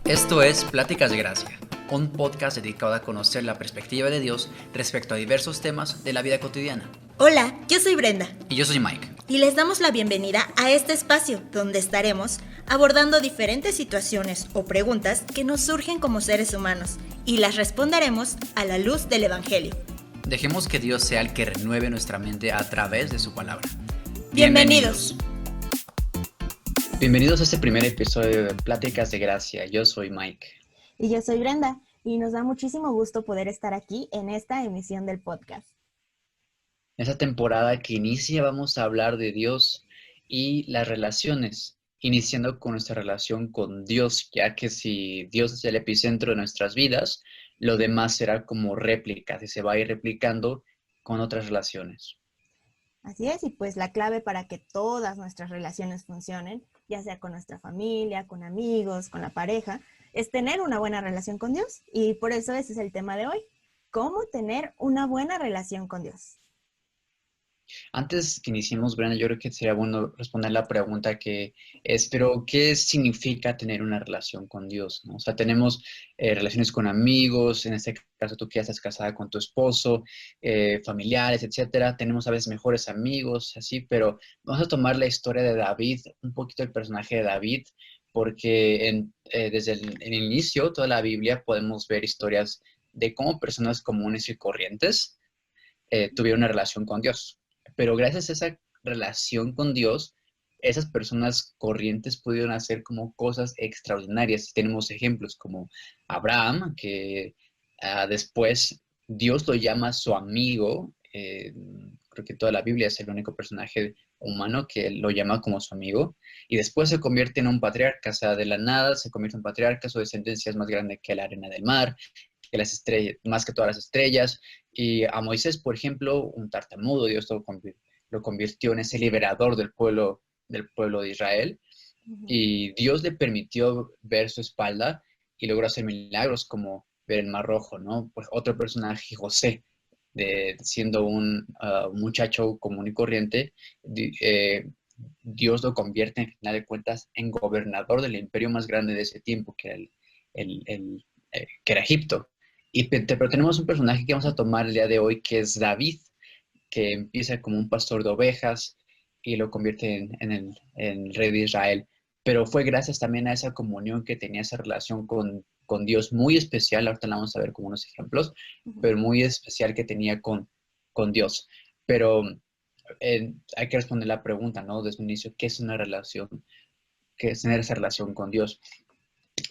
Esto es Pláticas de Gracia, un podcast dedicado a conocer la perspectiva de Dios respecto a diversos temas de la vida cotidiana. Hola, yo soy Brenda. Y yo soy Mike. Y les damos la bienvenida a este espacio donde estaremos abordando diferentes situaciones o preguntas que nos surgen como seres humanos y las responderemos a la luz del Evangelio. Dejemos que Dios sea el que renueve nuestra mente a través de su palabra. Bienvenidos. Bienvenidos a este primer episodio de Pláticas de Gracia. Yo soy Mike. Y yo soy Brenda, y nos da muchísimo gusto poder estar aquí en esta emisión del podcast. En esta temporada que inicia vamos a hablar de Dios y las relaciones, iniciando con nuestra relación con Dios, ya que si Dios es el epicentro de nuestras vidas, lo demás será como réplicas y se va a ir replicando con otras relaciones. Así es, y pues la clave para que todas nuestras relaciones funcionen, ya sea con nuestra familia, con amigos, con la pareja, es tener una buena relación con Dios. Y por eso ese es el tema de hoy, cómo tener una buena relación con Dios. Antes que iniciemos, Brenda, yo creo que sería bueno responder la pregunta que es, pero ¿qué significa tener una relación con Dios? ¿No? O sea, tenemos relaciones con amigos, en este caso tú que ya estás casada con tu esposo, familiares, etcétera. Tenemos a veces mejores amigos, así, pero vamos a tomar la historia de David, un poquito el personaje de David, porque desde el inicio, toda la Biblia, podemos ver historias de cómo personas comunes y corrientes tuvieron una relación con Dios. Pero gracias a esa relación con Dios, esas personas corrientes pudieron hacer como cosas extraordinarias. Tenemos ejemplos como Abraham, que después Dios lo llama su amigo. Creo que toda la Biblia es el único personaje humano que lo llama como su amigo. Y después se convierte en un patriarca. O sea, de la nada se convierte en un patriarca. Su descendencia es más grande que la arena del mar, que las estrellas, más que todas las estrellas. Y a Moisés, por ejemplo, un tartamudo, Dios lo convirtió en ese liberador del pueblo de Israel. Y Dios le permitió ver su espalda y logró hacer milagros como ver el Mar Rojo, ¿no? Pues otro personaje, José, siendo un muchacho común y corriente, Dios lo convierte, en final de cuentas, en gobernador del imperio más grande de ese tiempo, que era, que era Egipto. Pero tenemos un personaje que vamos a tomar el día de hoy, que es David, que empieza como un pastor de ovejas y lo convierte en rey de Israel. Pero fue gracias también a esa comunión que tenía, esa relación con Dios muy especial. Ahorita la vamos a ver como unos ejemplos, pero muy especial que tenía con Dios. Pero hay que responder la pregunta, ¿no? Desde un inicio, ¿qué es una relación? ¿Qué es tener esa relación con Dios?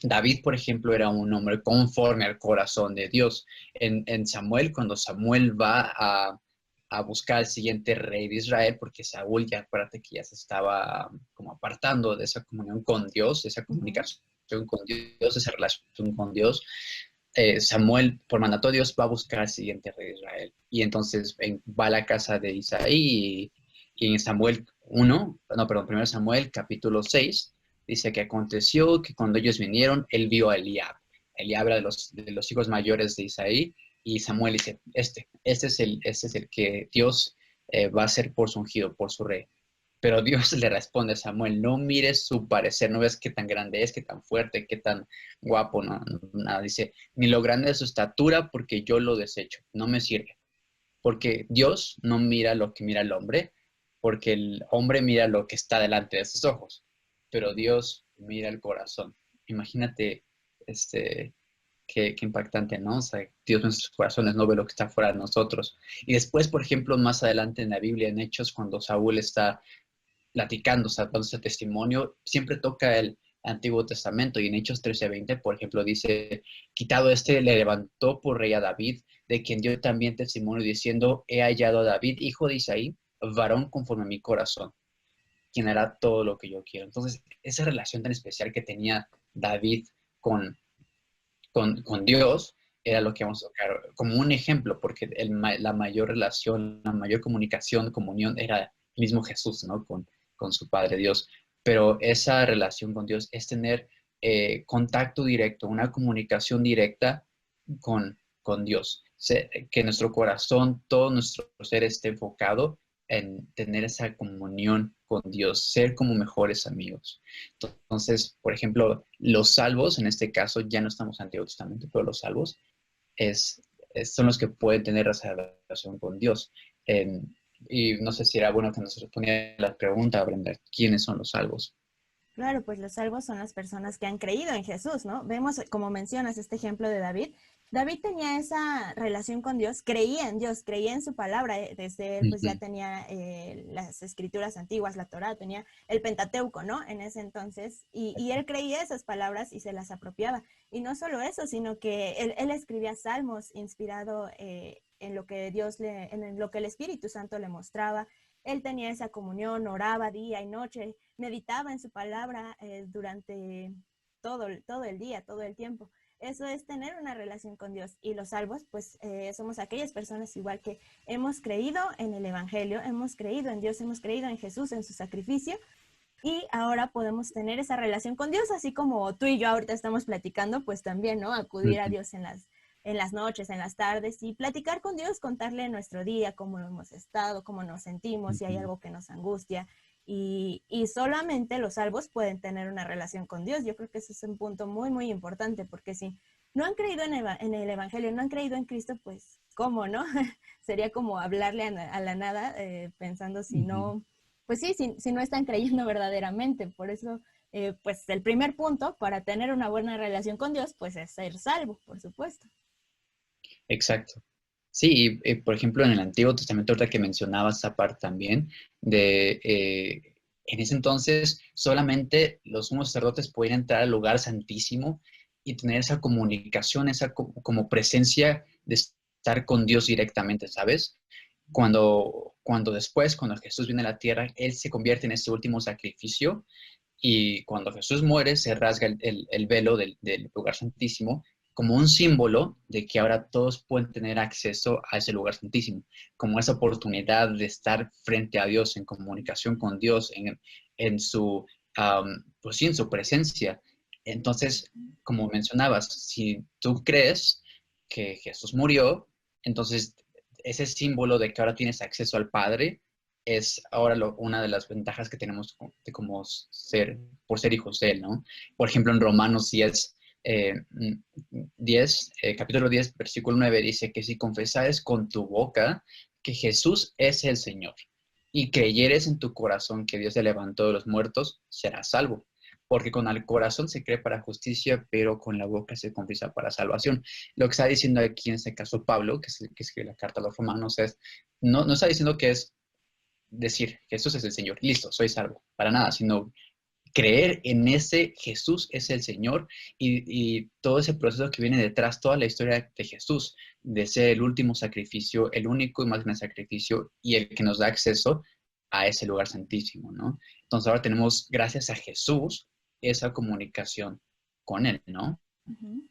David, por ejemplo, era un hombre conforme al corazón de Dios. En Samuel, cuando Samuel va a buscar al siguiente rey de Israel, porque Saúl ya, acuérdate que ya se estaba como apartando de esa comunión con Dios, de esa comunicación con Dios, esa relación con Dios. Samuel, por mandato de Dios, va a buscar al siguiente rey de Israel. Y entonces va a la casa de Isaí y en Samuel 1, no, perdón, primero Samuel, capítulo 6, dice que aconteció que cuando ellos vinieron, él vio a Eliab. Eliab era de los hijos mayores de Isaí, y Samuel dice, este es el que Dios va a hacer por su ungido, por su rey. Pero Dios le responde a Samuel, no mires su parecer, no ves qué tan grande es, qué tan fuerte, qué tan guapo, no, nada. Dice, ni lo grande de su estatura, porque yo lo desecho, no me sirve. Porque Dios no mira lo que mira el hombre, porque el hombre mira lo que está delante de sus ojos, pero Dios mira el corazón. Imagínate, qué impactante, ¿no? O sea, Dios en nuestros corazones no ve lo que está fuera de nosotros. Y después, por ejemplo, más adelante en la Biblia, en Hechos, cuando Saúl está platicando, o sea, dando ese testimonio, siempre toca el Antiguo Testamento, y en Hechos 13:20, por ejemplo, dice, quitado le levantó por rey a David, de quien dio también testimonio diciendo, he hallado a David, hijo de Isaí, varón conforme a mi corazón, quien hará todo lo que yo quiero. Entonces, esa relación tan especial que tenía David con, con Dios era lo que vamos a tocar como un ejemplo, porque la mayor relación, la mayor comunicación, comunión era el mismo Jesús, ¿no? Con su Padre Dios. Pero esa relación con Dios es tener contacto directo, una comunicación directa con Dios. Que nuestro corazón, todo nuestro ser esté enfocado en tener esa comunión con Dios, ser como mejores amigos. Entonces, por ejemplo, los salvos, en este caso, ya no estamos en el Antiguo Testamento, pero los salvos son los que pueden tener esa relación con Dios. Eh, y no sé si era bueno que nos respondiera la pregunta, aprender quiénes son los salvos. Claro, pues los salvos son las personas que han creído en Jesús, ¿no? Vemos, como mencionas, este ejemplo de David. David tenía esa relación con Dios, creía en Dios, creía en su palabra. Desde él, pues ya Ujú, tenía las escrituras antiguas, la Torá, tenía el Pentateuco, ¿no? En ese entonces. Y él creía esas palabras y se las apropiaba. Y no solo eso, sino que él escribía salmos inspirado en lo que en lo que el Espíritu Santo le mostraba. Él tenía esa comunión, oraba día y noche, meditaba en su palabra durante todo el día, todo el tiempo. Eso es tener una relación con Dios. Y los salvos, pues somos aquellas personas igual que hemos creído en el Evangelio, hemos creído en Dios, hemos creído en Jesús, en su sacrificio. Y ahora podemos tener esa relación con Dios, así como tú y yo ahorita estamos platicando, pues también, ¿no? Acudir a ujú, Dios en las noches, en las tardes y platicar con Dios, contarle nuestro día, cómo hemos estado, cómo nos sentimos, si hay ujú. algo que nos angustia. Y solamente los salvos pueden tener una relación con Dios. Yo creo que ese es un punto muy, muy importante, porque si no han creído en el Evangelio, no han creído en Cristo, pues, ¿cómo, no? Sería como hablarle a la nada, pensando si Ujú. no, pues sí, si no están creyendo verdaderamente. Por eso, pues el primer punto para tener una buena relación con Dios, pues es ser salvo, por supuesto. Exacto. Sí, y, por ejemplo, en el Antiguo Testamento, ahorita que mencionabas esa parte también, en ese entonces solamente los sumos sacerdotes podían entrar al lugar santísimo y tener esa comunicación, esa como presencia de estar con Dios directamente, ¿sabes? Cuando después, cuando Jesús viene a la tierra, Él se convierte en ese último sacrificio y cuando Jesús muere, se rasga el velo del lugar santísimo como un símbolo de que ahora todos pueden tener acceso a ese lugar santísimo, como esa oportunidad de estar frente a Dios, en comunicación con Dios, en su, pues sí, en su presencia. Entonces, como mencionabas, si tú crees que Jesús murió, entonces ese símbolo de que ahora tienes acceso al Padre es ahora una de las ventajas que tenemos de como ser, por ser hijos de Él, ¿no? Por ejemplo, en Romanos 10, 10 capítulo 10, versículo 9 dice que si confesares con tu boca que Jesús es el Señor y creyeres en tu corazón que Dios se levantó de los muertos, serás salvo. Porque con el corazón se cree para justicia, pero con la boca se confiesa para salvación. Lo que está diciendo aquí en este caso Pablo, que es el que escribe la carta a los romanos, es, no está diciendo que es decir, Jesús es el Señor, listo, soy salvo, para nada, sino creer en ese Jesús es el Señor y todo ese proceso que viene detrás, toda la historia de Jesús, de ser el último sacrificio, el único y más grande sacrificio y el que nos da acceso a ese lugar santísimo, ¿no? Entonces ahora tenemos, gracias a Jesús, esa comunicación con Él, ¿no? Ujú.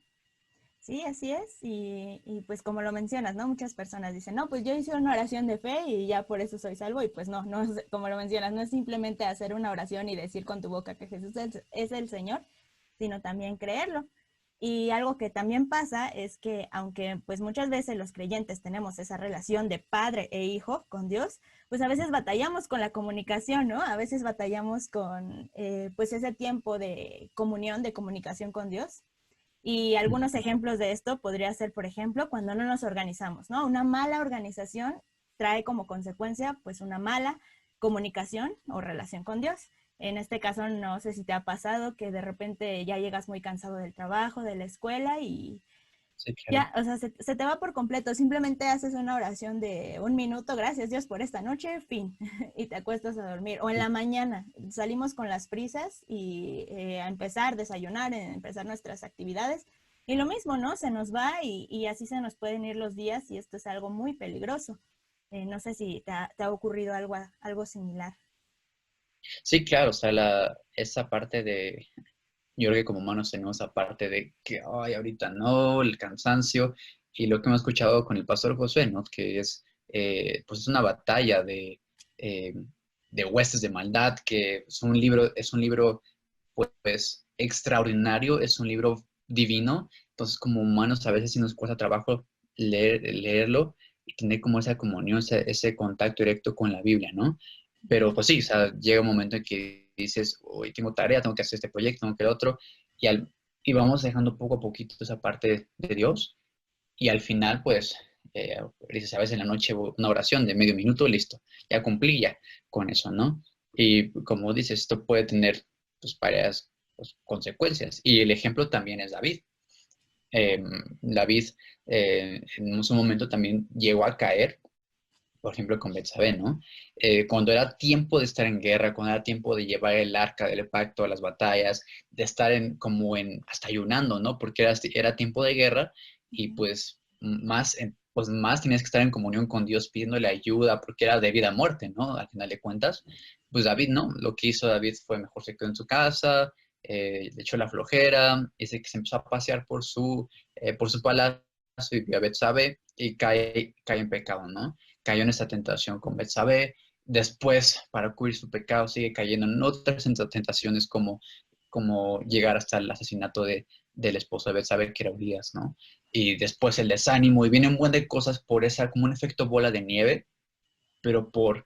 Sí, así es. Y pues como lo mencionas, ¿no? Muchas personas dicen, no, pues yo hice una oración de fe y ya por eso soy salvo. Y pues no, no es, como lo mencionas, no es simplemente hacer una oración y decir con tu boca que Jesús es el Señor, sino también creerlo. Y algo que también pasa es que aunque pues muchas veces los creyentes tenemos esa relación de padre e hijo con Dios, pues a veces batallamos con la comunicación, ¿no? A veces batallamos con pues ese tiempo de comunión, de comunicación con Dios. Y algunos ejemplos de esto podría ser, por ejemplo, cuando no nos organizamos, ¿no? Una mala organización trae como consecuencia, pues, una mala comunicación o relación con Dios. En este caso, no sé si te ha pasado que de repente ya llegas muy cansado del trabajo, de la escuela y Sí, claro. ya, o sea, se te va por completo. Simplemente haces una oración de 1 minuto, gracias Dios por esta noche, fin, y te acuestas a dormir. O en la mañana, salimos con las prisas y a empezar, desayunar, empezar nuestras actividades. Y lo mismo, ¿no? Se nos va y así se nos pueden ir los días y esto es algo muy peligroso. No sé si te ha ocurrido algo similar. Sí, claro, o sea, esa parte de, yo creo que como humanos tenemos aparte de que, ay, ahorita no, el cansancio, y lo que hemos escuchado con el pastor Josué, ¿no? Que es, pues es una batalla eh, de huestes de maldad, que es un libro, pues, extraordinario, es un libro divino, entonces como humanos a veces sí nos cuesta trabajo leerlo y tener como esa comunión, ese contacto directo con la Biblia, ¿no? Pero pues sí, o sea, llega un momento en que dices, hoy tengo tarea, tengo que hacer este proyecto, tengo que el otro, y, y vamos dejando poco a poquito esa parte de Dios, y al final, pues, dices, a veces en la noche una oración de medio minuto, listo, ya cumplí ya con eso, ¿no? Y como dices, esto puede tener pues varias pues, consecuencias, y el ejemplo también es David. Eh, David en su momento también llegó a caer, por ejemplo, con Betsabé, ¿no? Cuando era tiempo de estar en guerra, cuando era tiempo de llevar el arca del pacto a las batallas, de estar hasta ayunando, ¿no? Porque era tiempo de guerra y pues pues más tenías que estar en comunión con Dios pidiéndole ayuda porque era de vida a muerte, ¿no? Al final de cuentas, pues David, ¿no? Lo que hizo David fue mejor se quedó en su casa, le echó la flojera, y se empezó a pasear por su palacio y vio a Betsabé y cae en pecado, ¿no? Cayó en esa tentación con Betsabé, después para cubrir su pecado sigue cayendo en otras tentaciones como llegar hasta el asesinato del esposo de Betsabé, que era Urias, ¿no? Y después el desánimo, y viene un buen de cosas por esa, como un efecto bola de nieve, pero por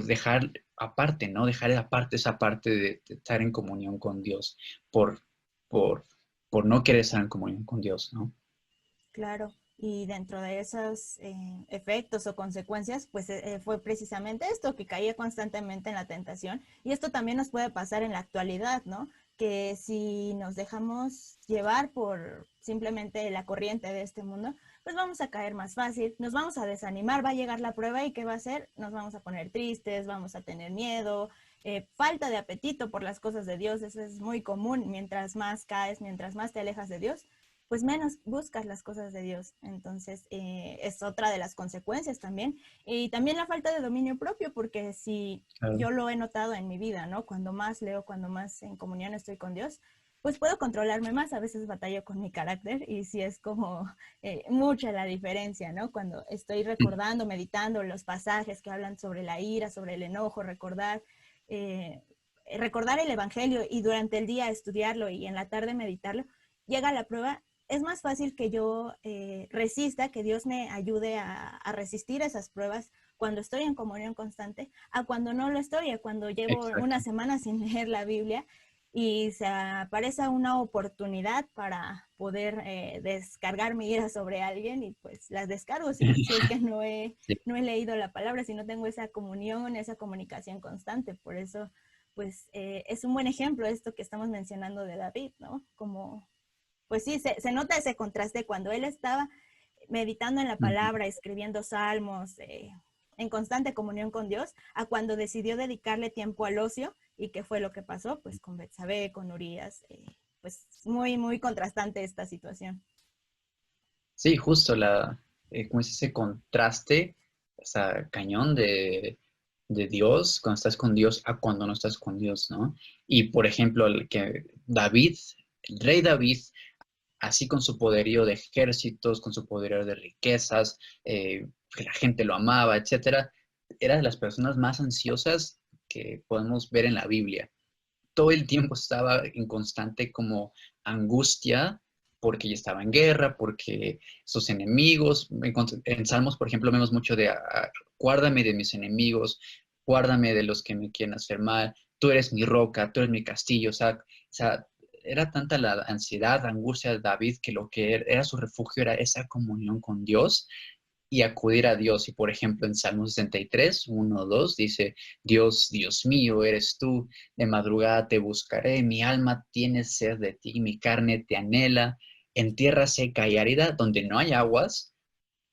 dejar aparte, ¿no? Dejar aparte esa parte de estar en comunión con Dios, por, por, por no querer estar en comunión con Dios, ¿no? Claro, y dentro de esos efectos o consecuencias, pues fue precisamente esto, que caía constantemente en la tentación. Y esto también nos puede pasar en la actualidad, ¿no? Que si nos dejamos llevar por simplemente la corriente de este mundo, pues vamos a caer más fácil, nos vamos a desanimar, va a llegar la prueba y ¿qué va a hacer? Nos vamos a poner tristes, vamos a tener miedo, falta de apetito por las cosas de Dios, eso es muy común, mientras más caes, mientras más te alejas de Dios, pues menos buscas las cosas de Dios. Entonces, es otra de las consecuencias también. Y también la falta de dominio propio, porque si Claro. yo lo he notado en mi vida, ¿no? Cuando más leo, cuando más en comunión estoy con Dios, pues puedo controlarme más. A veces batallo con mi carácter y sí es como mucha la diferencia, ¿no? Cuando estoy recordando, meditando los pasajes que hablan sobre la ira, sobre el enojo, eh, recordar el Evangelio y durante el día estudiarlo y en la tarde meditarlo, llega la prueba, es más fácil que yo resista, que Dios me ayude a resistir esas pruebas cuando estoy en comunión constante, a cuando no lo estoy, a cuando llevo una Exacto. semana sin leer la Biblia y se aparece una oportunidad para poder descargar mi ira sobre alguien y pues las descargo si es que Sí. no he leído la palabra, si no tengo esa comunión, esa comunicación constante. Por eso, pues es un buen ejemplo esto que estamos mencionando de David, ¿no? Como pues sí, se nota ese contraste cuando él estaba meditando en la Ujú. palabra, escribiendo salmos, en constante comunión con Dios, a cuando decidió dedicarle tiempo al ocio y qué fue lo que pasó, pues con Betsabé, con Urias, pues muy, muy contrastante esta situación. Sí, justo como es ese contraste, o sea, cañón de Dios, cuando estás con Dios a cuando no estás con Dios, ¿no? Y por ejemplo, el que David, el rey David, así con su poderío de ejércitos, con su poderío de riquezas, que la gente lo amaba, etcétera, era de las personas más ansiosas que podemos ver en la Biblia. Todo el tiempo estaba en constante como angustia porque ya estaba en guerra, porque sus enemigos, en Salmos, por ejemplo, vemos mucho de guárdame de mis enemigos, guárdame de los que me quieren hacer mal, tú eres mi roca, tú eres mi castillo, o sea, era tanta la ansiedad, la angustia de David que lo que era su refugio era esa comunión con Dios y acudir a Dios. Y por ejemplo, en Salmo 63, 1, 2, dice, Dios, Dios mío, eres tú, de madrugada te buscaré, mi alma tiene sed de ti, mi carne te anhela, en tierra seca y árida, donde no hay aguas,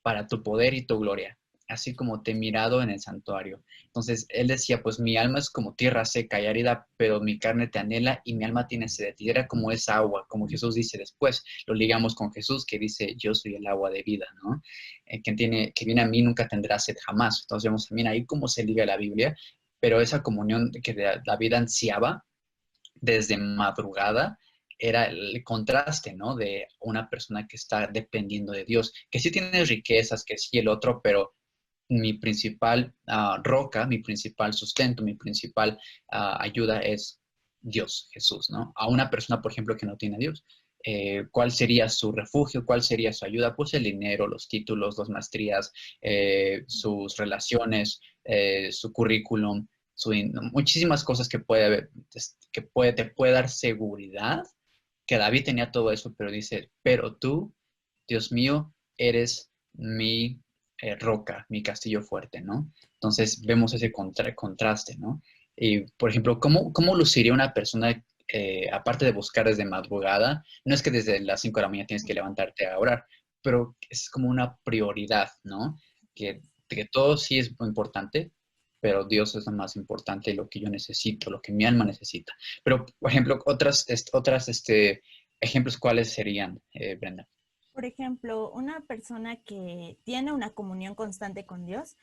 para tu poder y tu gloria, así como te he mirado en el santuario. Entonces él decía, pues mi alma es como tierra seca y árida, pero mi carne te anhela y mi alma tiene sed de ti. Era como esa agua, como Jesús dice después, lo ligamos con Jesús que dice, yo soy el agua de vida, ¿no? Que viene a mí nunca tendrá sed jamás. Entonces vemos también ahí cómo se liga la Biblia, pero esa comunión que David ansiaba desde madrugada era el contraste, ¿no? De una persona que está dependiendo de Dios, que sí tiene riquezas, que sí el otro, pero mi principal roca, mi principal sustento, mi principal ayuda es Dios, Jesús, ¿no? A una persona, por ejemplo, que no tiene a Dios, cuál sería su refugio, cuál sería su ayuda, pues el dinero, los títulos, las maestrías, sus relaciones, su currículum, muchísimas cosas te puede dar seguridad, que David tenía todo eso, pero dice, pero tú, Dios mío, eres mi roca, mi castillo fuerte, ¿no? Entonces vemos ese contraste, ¿no? Y, por ejemplo, ¿cómo luciría una persona, aparte de buscar desde madrugada? No es que desde las 5 de la mañana tienes que levantarte a orar, pero es como una prioridad, ¿no? Que todo sí es muy importante, pero Dios es lo más importante y lo que yo necesito, lo que mi alma necesita. Pero, por ejemplo, ejemplos, ¿cuáles serían, Brenda? Por ejemplo, una persona que tiene una comunión constante con Dios,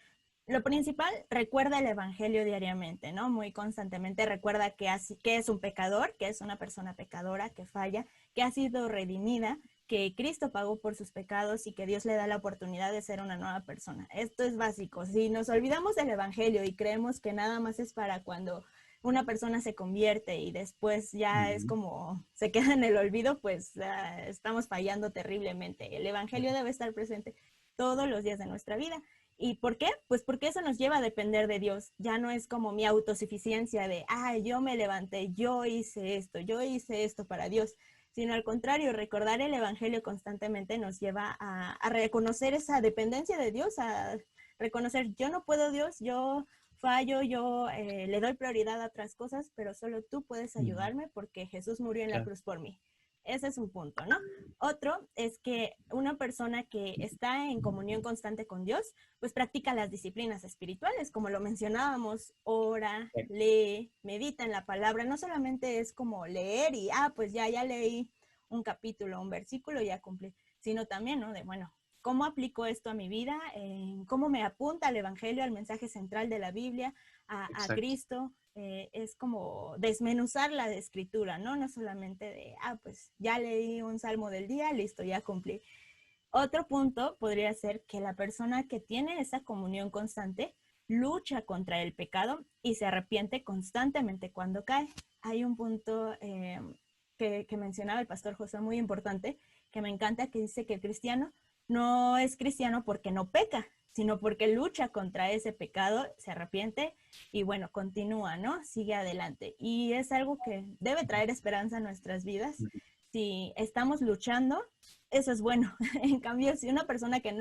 lo principal, recuerda el Evangelio diariamente, ¿no? Muy constantemente recuerda que es un pecador, que es una persona pecadora, que falla, que ha sido redimida, que Cristo pagó por sus pecados y que Dios le da la oportunidad de ser una nueva persona. Esto es básico. Si nos olvidamos del Evangelio y creemos que nada más es para cuando una persona se convierte y después ya es Ujú. como se queda en el olvido, pues estamos fallando terriblemente. El Evangelio debe estar presente todos los días de nuestra vida. ¿Y por qué? Pues porque eso nos lleva a depender de Dios. Ya no es como mi autosuficiencia de, yo me levanté, yo hice esto para Dios, sino al contrario, recordar el Evangelio constantemente nos lleva a reconocer esa dependencia de Dios, a reconocer, yo no puedo Dios, yo fallo, yo le doy prioridad a otras cosas, pero solo tú puedes Ujú. ayudarme porque Jesús murió en la Claro. cruz por mí. Ese es un punto, ¿no? Otro es que una persona que está en comunión constante con Dios, pues practica las disciplinas espirituales, como lo mencionábamos, ora, lee, medita en la palabra. No solamente es como leer y, pues ya leí un capítulo, un versículo, ya cumplí, sino también, ¿no? De, bueno, ¿cómo aplico esto a mi vida? ¿Cómo me apunta al Evangelio, al mensaje central de la Biblia, a Exacto. Cristo? Es como desmenuzar la escritura, ¿no? No solamente de, pues ya leí un salmo del día, listo, ya cumplí. Otro punto podría ser que la persona que tiene esa comunión constante lucha contra el pecado y se arrepiente constantemente cuando cae. Hay un punto que mencionaba el pastor José muy importante, que me encanta, que dice que el cristiano no es cristiano porque no peca, sino porque lucha contra ese pecado, se arrepiente y bueno, continúa, ¿no? Sigue adelante. Y es algo que debe traer esperanza a nuestras vidas. Si estamos luchando, eso es bueno. En cambio, si una persona que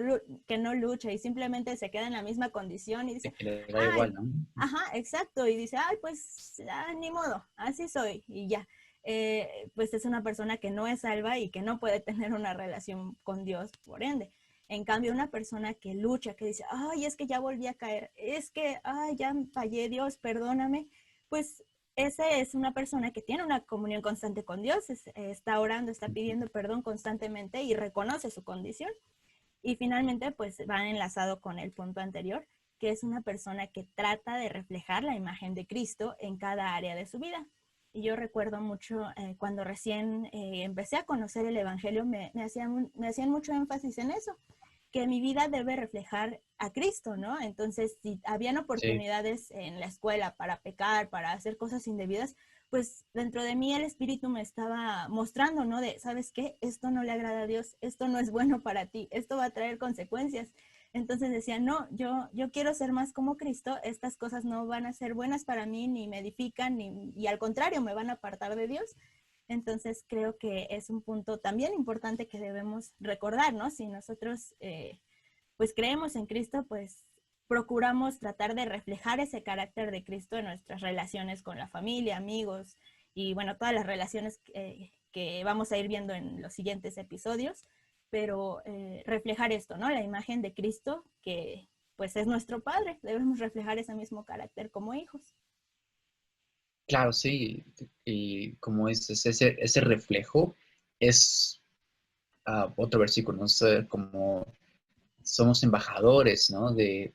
no lucha y simplemente se queda en la misma condición y dice, Que le da igual, ay, ¿no? ajá, exacto, y dice, pues ni modo, así soy, y ya, pues es una persona que no es salva y que no puede tener una relación con Dios, por ende. En cambio, una persona que lucha, que dice, es que ya volví a caer, es que, ya fallé, Dios, perdóname, pues esa es una persona que tiene una comunión constante con Dios, está orando, está pidiendo perdón constantemente y reconoce su condición. Y finalmente, pues va enlazado con el punto anterior, que es una persona que trata de reflejar la imagen de Cristo en cada área de su vida. Y yo recuerdo mucho cuando recién empecé a conocer el Evangelio, me hacían mucho énfasis en eso, que mi vida debe reflejar a Cristo, ¿no? Entonces, si habían Sí. oportunidades en la escuela para pecar, para hacer cosas indebidas, pues dentro de mí el Espíritu me estaba mostrando, ¿no? De, ¿sabes qué? Esto no le agrada a Dios, esto no es bueno para ti, esto va a traer consecuencias. Entonces decía, no, yo quiero ser más como Cristo, estas cosas no van a ser buenas para mí, ni me edifican, y al contrario, me van a apartar de Dios. Entonces creo que es un punto también importante que debemos recordar, ¿no? Si nosotros pues creemos en Cristo, pues procuramos tratar de reflejar ese carácter de Cristo en nuestras relaciones con la familia, amigos y bueno, todas las relaciones que vamos a ir viendo en los siguientes episodios, pero reflejar esto, ¿no? La imagen de Cristo que pues es nuestro Padre, debemos reflejar ese mismo carácter como hijos. Claro, sí. Y como es ese reflejo, es otro versículo, ¿no? Como somos embajadores, ¿no? De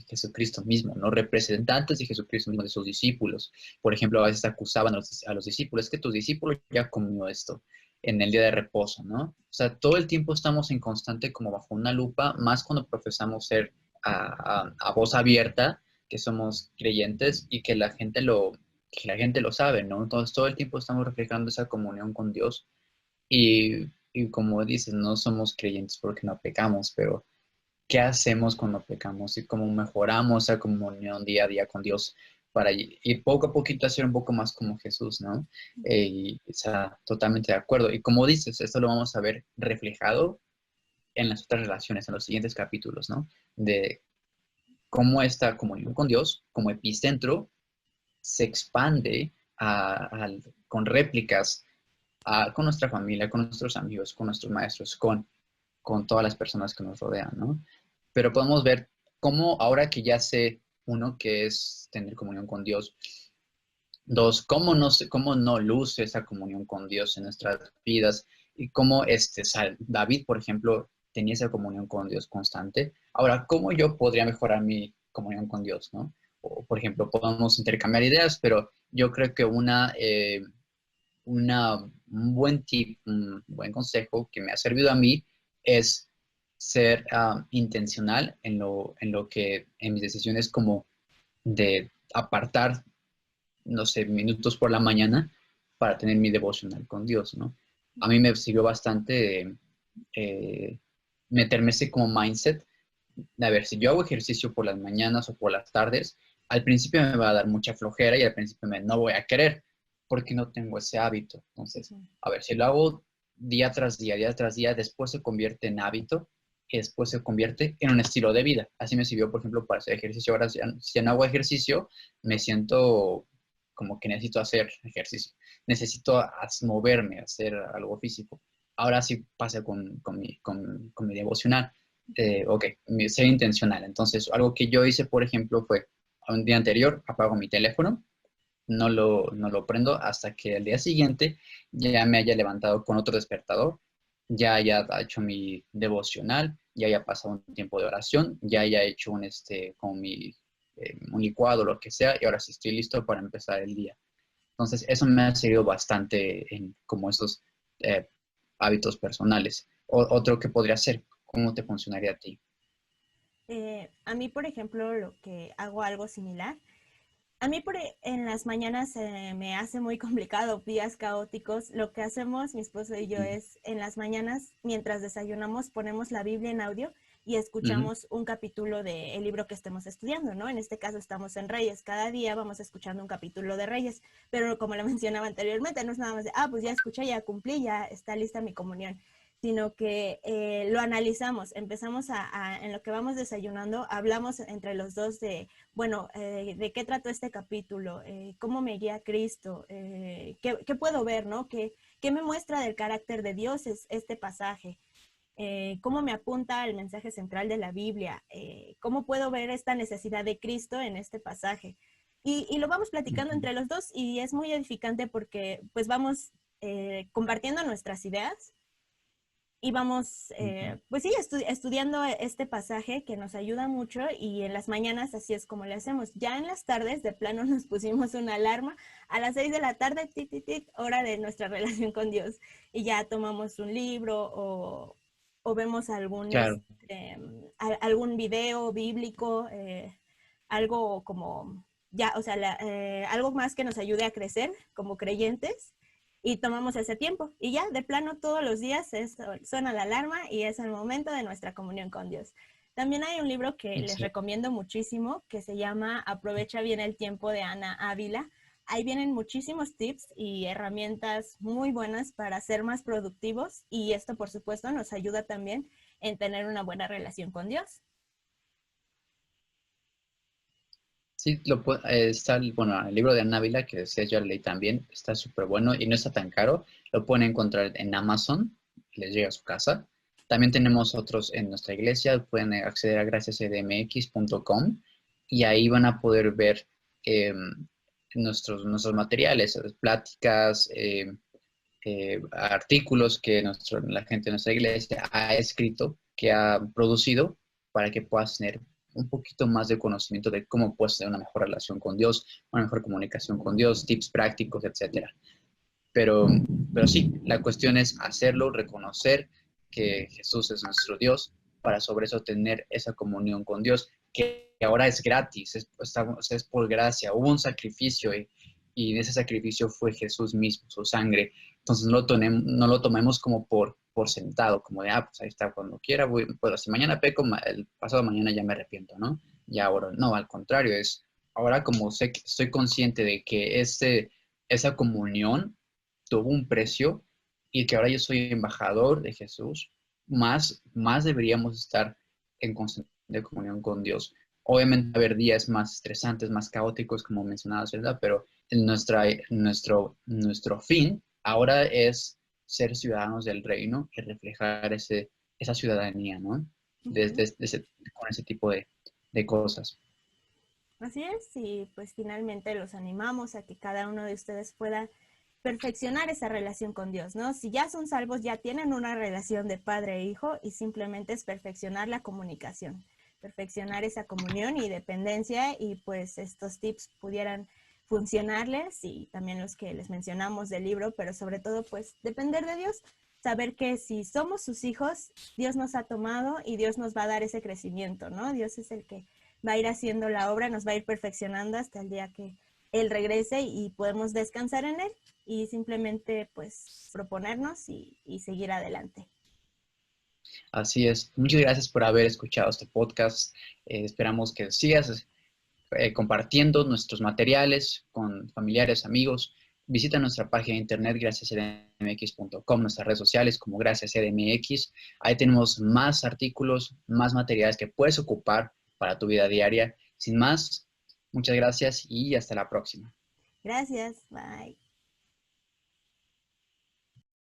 Jesucristo mismo, ¿no? Representantes de Jesucristo mismo, de sus discípulos. Por ejemplo, a veces acusaban a los discípulos, es que tus discípulos ya comió esto en el día de reposo, ¿no? O sea, todo el tiempo estamos en constante como bajo una lupa, más cuando profesamos ser a voz abierta, que somos creyentes y que la gente lo sabe, ¿no? Entonces todo el tiempo estamos reflejando esa comunión con Dios Y como dices, no somos creyentes porque no pecamos, pero ¿qué hacemos cuando pecamos? Y cómo mejoramos esa comunión día a día con Dios para ir poco a poquito a ser un poco más como Jesús, ¿no? Y está totalmente de acuerdo. Y como dices, esto lo vamos a ver reflejado en las otras relaciones, en los siguientes capítulos, ¿no? De cómo esta comunión con Dios, como epicentro, se expande con réplicas con nuestra familia, con nuestros amigos, con nuestros maestros, con todas las personas que nos rodean, ¿no? Pero podemos ver cómo ahora que ya sé, uno, que es tener comunión con Dios, dos, cómo no luce esa comunión con Dios en nuestras vidas y cómo David, por ejemplo, tenía esa comunión con Dios constante. Ahora, ¿cómo yo podría mejorar mi comunión con Dios, no? O, por ejemplo, podemos intercambiar ideas, pero yo creo que un buen tip, un buen consejo que me ha servido a mí es ser intencional en mis decisiones, como de apartar, no sé, minutos por la mañana para tener mi devocional con Dios, ¿no? A mí me sirvió bastante eh, meterme ese como mindset. A ver, si yo hago ejercicio por las mañanas o por las tardes, al principio me va a dar mucha flojera y al principio no voy a querer porque no tengo ese hábito. Entonces, a ver, si lo hago día tras día, después se convierte en hábito y después se convierte en un estilo de vida. Así me sirvió, por ejemplo, para hacer ejercicio. Ahora, si ya no hago ejercicio, me siento como que necesito hacer ejercicio. Necesito moverme, hacer algo físico. Ahora sí pasa con mi devocional. Ok, ser intencional. Entonces, algo que yo hice, por ejemplo, fue un día anterior, apago mi teléfono, no lo prendo hasta que el día siguiente ya me haya levantado con otro despertador, ya haya hecho mi devocional, ya haya pasado un tiempo de oración, ya haya hecho un licuado, lo que sea, y ahora sí estoy listo para empezar el día. Entonces, eso me ha servido bastante en como esos eh, hábitos personales. Otro que podría ser, ¿cómo te funcionaría a ti? A mí, por ejemplo, lo que hago algo similar. A mí en las mañanas me hace muy complicado, días caóticos. Lo que hacemos mi esposo y yo Mm. es en las mañanas, mientras desayunamos, ponemos la Biblia en audio y Ujú. escuchamos un capítulo del libro que estemos estudiando, ¿no? En este caso estamos en Reyes. Cada día vamos escuchando un capítulo de Reyes, pero como lo mencionaba anteriormente, no es nada más de, pues ya escuché, ya cumplí, ya está lista mi comunión, sino que lo analizamos, empezamos en lo que vamos desayunando, hablamos entre los dos de, bueno, ¿de qué trató este capítulo? ¿Cómo me guía Cristo? ¿Qué puedo ver, no? ¿Qué me muestra del carácter de Dios este pasaje? ¿Cómo me apunta al mensaje central de la Biblia? ¿Cómo puedo ver esta necesidad de Cristo en este pasaje? Y lo vamos platicando Ujú. entre los dos y es muy edificante porque pues vamos compartiendo nuestras ideas y vamos, Ujú. pues sí, estudiando este pasaje que nos ayuda mucho y en las mañanas así es como le hacemos. Ya en las tardes, de plano, nos pusimos una alarma a las 6 de la tarde, tit, tit, tit, hora de nuestra relación con Dios. Y ya tomamos un libro o vemos Claro. algún video bíblico, algo como, ya, o sea, algo más que nos ayude a crecer como creyentes y tomamos ese tiempo. Y ya, de plano, todos los días suena la alarma y es el momento de nuestra comunión con Dios. También hay un libro que les Sí. recomiendo muchísimo que se llama Aprovecha bien el tiempo de Ana Ávila. Ahí vienen muchísimos tips y herramientas muy buenas para ser más productivos y esto, por supuesto, nos ayuda también en tener una buena relación con Dios. Sí, está bueno, el libro de Ana Ávila, que decía yo, lo leí también, está súper bueno y no está tan caro. Lo pueden encontrar en Amazon, les llega a su casa. También tenemos otros en nuestra iglesia, pueden acceder a graciascdmx.com y ahí van a poder ver eh, nuestros materiales, pláticas, artículos que la gente de nuestra iglesia ha escrito, que ha producido, para que puedas tener un poquito más de conocimiento de cómo puedes tener una mejor relación con Dios, una mejor comunicación con Dios, tips prácticos, etcétera. Pero, pero sí, la cuestión es hacerlo, reconocer que Jesús es nuestro Dios, para sobre eso tener esa comunión con Dios, que ahora es gratis, es por gracia, hubo un sacrificio y ese sacrificio fue Jesús mismo, su sangre. Entonces no lo tomemos como por sentado, como de, pues ahí está, cuando quiera, pues si mañana peco, el pasado mañana ya me arrepiento, ¿no? Ya ahora, no, al contrario, es ahora como sé que estoy consciente de que esa comunión tuvo un precio y que ahora yo soy embajador de Jesús, más deberíamos estar en constante comunión con Dios. Obviamente, haber días más estresantes, más caóticos, como mencionabas, ¿verdad? Pero nuestro fin ahora es ser ciudadanos del reino y reflejar esa ciudadanía, ¿no? Con ese tipo de cosas. Así es, y pues finalmente los animamos a que cada uno de ustedes pueda perfeccionar esa relación con Dios, ¿no? Si ya son salvos, ya tienen una relación de padre e hijo y simplemente es perfeccionar la comunicación, perfeccionar esa comunión y dependencia, y pues estos tips pudieran funcionarles, y también los que les mencionamos del libro, pero sobre todo pues depender de Dios, saber que si somos sus hijos, Dios nos ha tomado y Dios nos va a dar ese crecimiento, ¿no? Dios es el que va a ir haciendo la obra, nos va a ir perfeccionando hasta el día que Él regrese y podemos descansar en Él y simplemente pues proponernos y seguir adelante. Así es. Muchas gracias por haber escuchado este podcast. Esperamos que sigas compartiendo nuestros materiales con familiares, amigos. Visita nuestra página de internet graciascdmx.com, nuestras redes sociales como graciascdmx. Ahí tenemos más artículos, más materiales que puedes ocupar para tu vida diaria. Sin más, muchas gracias y hasta la próxima. Gracias, bye.